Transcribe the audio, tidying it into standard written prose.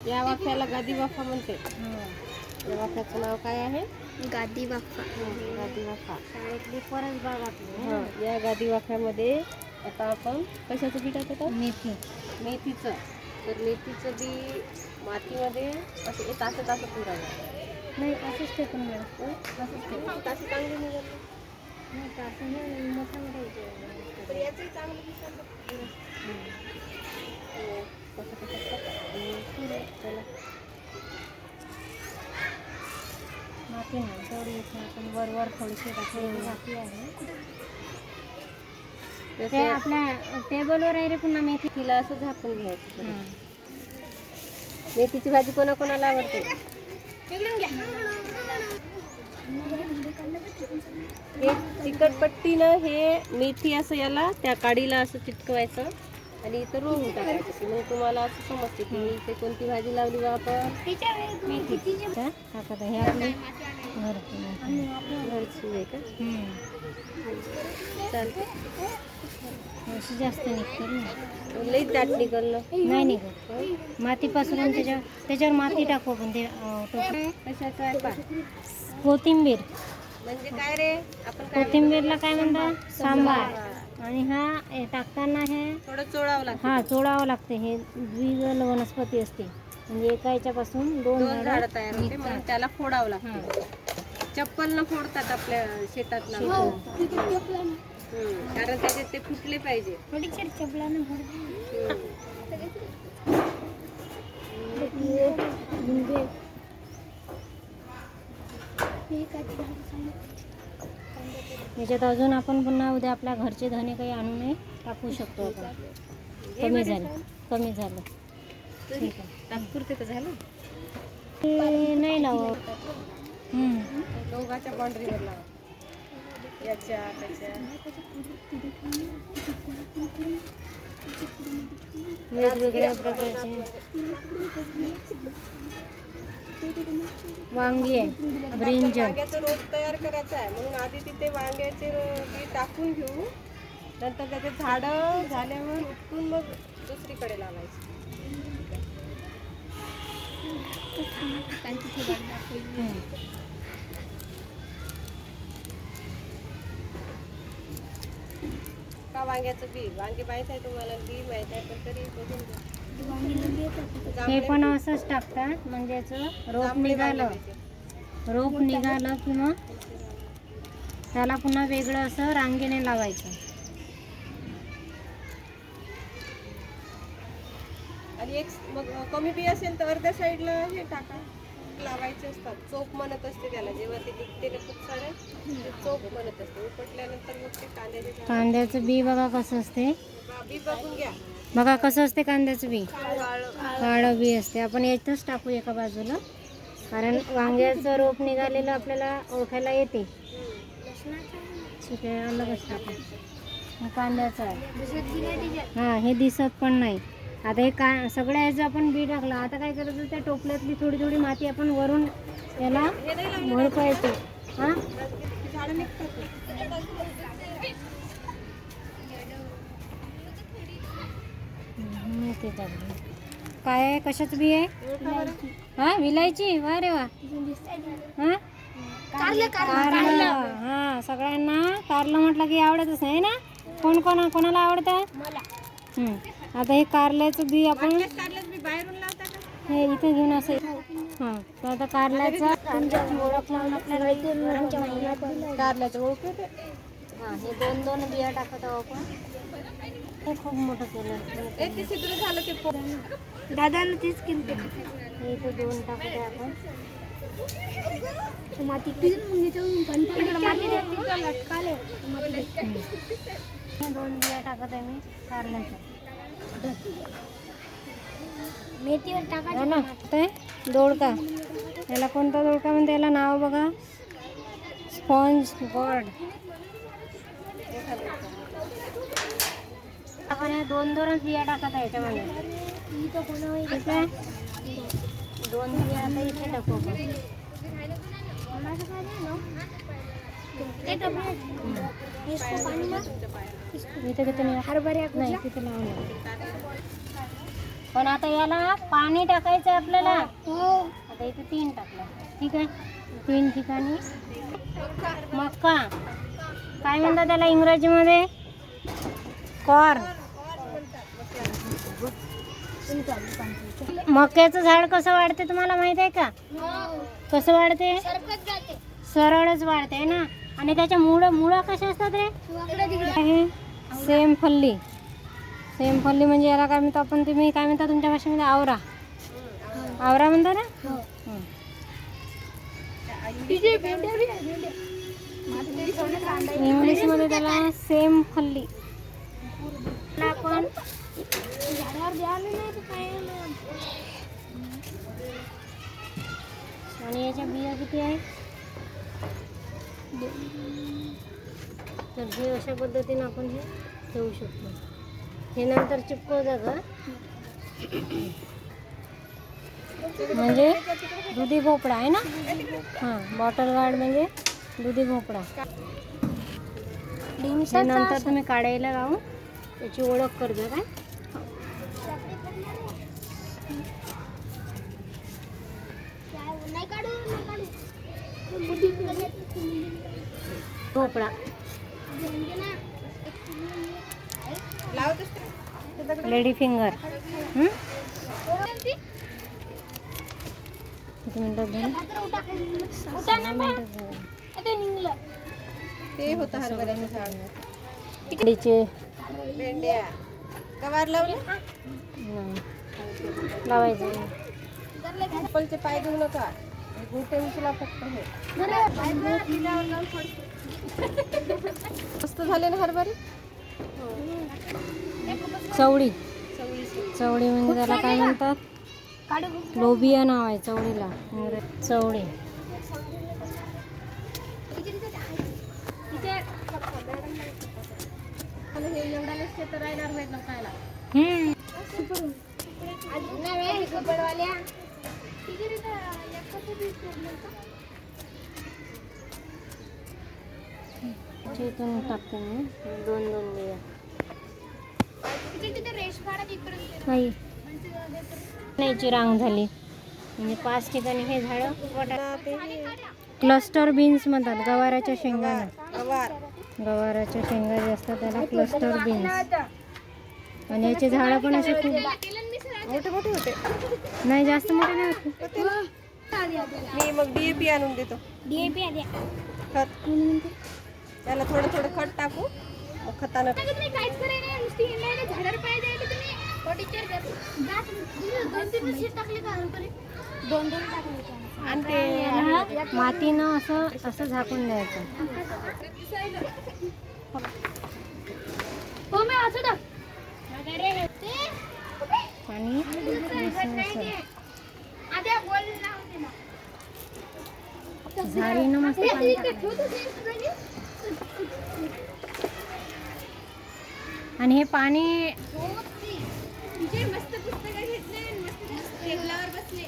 या वाफ्याला गादी वाफा म्हणते. या वाफ्याचं नाव काय आहे? गादी वाफा. गादी वाफा. शाळेतली परस भागातली. या गादी वाफ्यामध्ये आता आपण कशाचं बी टाकत आहोत? मेथीचं. तर मेथीचं बी मातीमध्ये असं तासं पुरावं. नाही असंच फेकून मिळतं. असंच ठेवू. तासं चांगली निघाली. नाही तासं हे मोठा तर याचंही चांगलं दिसतं. माती नाही तेवढी आपण वर थोडीशी टाकली आहे. ते आपल्या टेबलवर आहे रे पुन्हा मेथी. तिला असं झाकून घ्यायचं. मेथीची भाजी कोणाकोणाला आवडते? हे चिकटपट्टीनं हे मेथी असं याला त्या काडीला असं चिटकवायचं आणि इथं रोवून टाकायचं. मग तुम्हाला असं समजते की इथे कोणती भाजी लावली बा आपण. मेथी टाकत हे आपली घरची आहे का? चालते. अशी जास्त निघते ना. लई दाट निघालं नाही निघत. मातीपासून त्याच्यावर माती टाकू आपण ते कशाचं आहे पा? कोथिंबीर. म्हणजे काय रे आपण कोथिंबीरला काय म्हणतात? सांबार. आणि हा टाकताना हे थोडं चोळावं लागतं. हा चोळावं लागते. हे द्विदल वनस्पती असते म्हणजे एका याच्यापासून दोन झाडं तयार होते म्हणून त्याला फोडावं लागतं. चप्पल न फोडतात आपल्या शेतातला. कारण त्याच्यात ते फुटले पाहिजे. याच्यात अजून आपण पुन्हा उद्या आपल्या घरचे धने काही आणूनही टाकू शकतो आपण. कमी झालं ठीक आहे. तात्पुरते तर झालं. ते नाही लावत. दोघाच्या बाउंड्रीवर लावा. याच्या त्याच्या वेगवेगळ्या प्रकारचे वांगी आहे, ब्रिंजल. वांग्याचं रोप तयार करायचं आहे म्हणून आधी तिथे वांग्याचे बी टाकून घेऊ. नंतर त्याचे झाडं झाल्यावर उपटून मग दुसरीकडे लावायचं. का वांग्याचं बी? वांगी माहीत आहे तुम्हाला? बी माहीत आहे पण तरी बघून घ्या. हे पण असंच टाकतात म्हणजे याचं रोप निघालं की मग त्याला पुन्हा वेगळं असं रांगेने लावायचं. आणि एक मग कमी बी असेल तर अर्ध्या साईडला हे टाका. लावायचे असतात. चोप म्हणत असते त्याला. जेव्हा ते निघते ना खूप सारे ते चोप म्हणत असते. उपटल्यानंतर मग ते कांद्याचं बी बघा कसं असते. बी बघून घ्या. बघा कसं असते कांद्याचं बी. काळं बी असते. आपण यातच टाकू एका बाजूला कारण वांग्याचं रोप निघालेलं आपल्याला ओळखायला येते. ठीक आहे अलगच टाकू. कांद्याचं आहे. हां हे दिसत पण नाही. आता हे सगळ्या ह्याचं आपण बी टाकलं. आता काय करायचं त्या टोपल्यातली थोडी थोडी माती आपण वरून त्याला वळपायची. हां काय आहे? कशाचं बी आहे? हां विलायची. वा रे वा. हां कारलं. हां सगळ्यांना कारलं म्हटलं की आवडतच नाही ना. कोणाला आवडतं? आता हे कारल्याचं बी आपण हे इथे घेऊन असं हां तर आता कारल्याचं ओळख लावून आपल्याला कारल्याचं ओळख येते. हां हे 2 बिया टाकत आहोत आपण. हे खूप मोठं केलं झालं ते दादानं तेच केलं. हे इथे 2 टाकत आहे आपण. माती 2 बिया टाकत आहे मी कारल्याच्या. मेथीवर टाकायचं ना ते दोडका. याला कोणता दोडका म्हणते? याला नाव बघा. Sponge God. आपण हे 2 बिया टाकत आहे याच्यामध्ये. ठीक आहे 2 बिया आता इथे टाकू आपण. इथे किती हरभऱ्या नाही तिथे लावलं. पण आता याला पाणी टाकायचं आहे आपल्याला. आता इथे 3 टाकलं. ठीक आहे, 3 ठिकाणी मका. काय म्हणतात त्याला इंग्रजीमध्ये? कॉर्न. मक्याचं झाड कसं वाढते तुम्हाला माहित आहे का? कसं वाढते? सरळच वाढते है ना. आणि त्याच्या मुळं कशा असतात रे? आहे सेम फल्ली. सेम फल्ली म्हणजे याला काय म्हणतो आपण, तुम्ही काय म्हणता तुमच्या भाषेमध्ये? आवरा. आवरा म्हणता ना. इंग्लिशमध्ये त्याला सेम फल्ली. आपण आणि याच्या बिया किती आहे? तर हे अशा पद्धतीने आपण हे ठेवू शकतो. हे नंतर चिपकवलं का म्हणजे दुधी भोपळा आहे ना. हां, बॉटल गार्ड म्हणजे दुधी भोपळा. हे नंतर तुम्ही काढायला लावून त्याची ओळख करता काय. भोपळा लेडी फिंगर. किती मिनिटात झालं? 6 मिनिटात झालं. ते होतं हरभऱ्याचं झाड. इकडचे भेंड्या गवार लावले. लावायचं. ॲपलचे पाय देऊ नका, गोटे उचला फक्त. हे मस्त झाले ना हरभरे. चवळी. चवळी म्हणजे त्याला काय म्हणतात? लोबिया नाव आहे चवळीला. चवळी. इथून टाकते मी 2-2 बिया. नाही, याची रांग झाली म्हणजे 5 ठिकाणी हे झाडं. क्लस्टर बीन्स म्हणतात. गवाराच्या शेंगाला. गवाराच्या शेंगा जे असतात त्याला क्लस्टर बीन्स. आणि याचे झाडं पण असे खूप मोठे मोठे होते. नाही, जास्त मोठे नाही होते. मी मग DAP आणून देतो. खत. त्याला थोडं थोडं खत टाकू. मग खतानं आणि ते मातीनं असं असं झाकून द्यायचं. आणि झाडीनं मस्त पाणी टाकायचं. आणि हे पाणी मस्त पुस्तकं घेतले, मस्त टेबलावर बसले.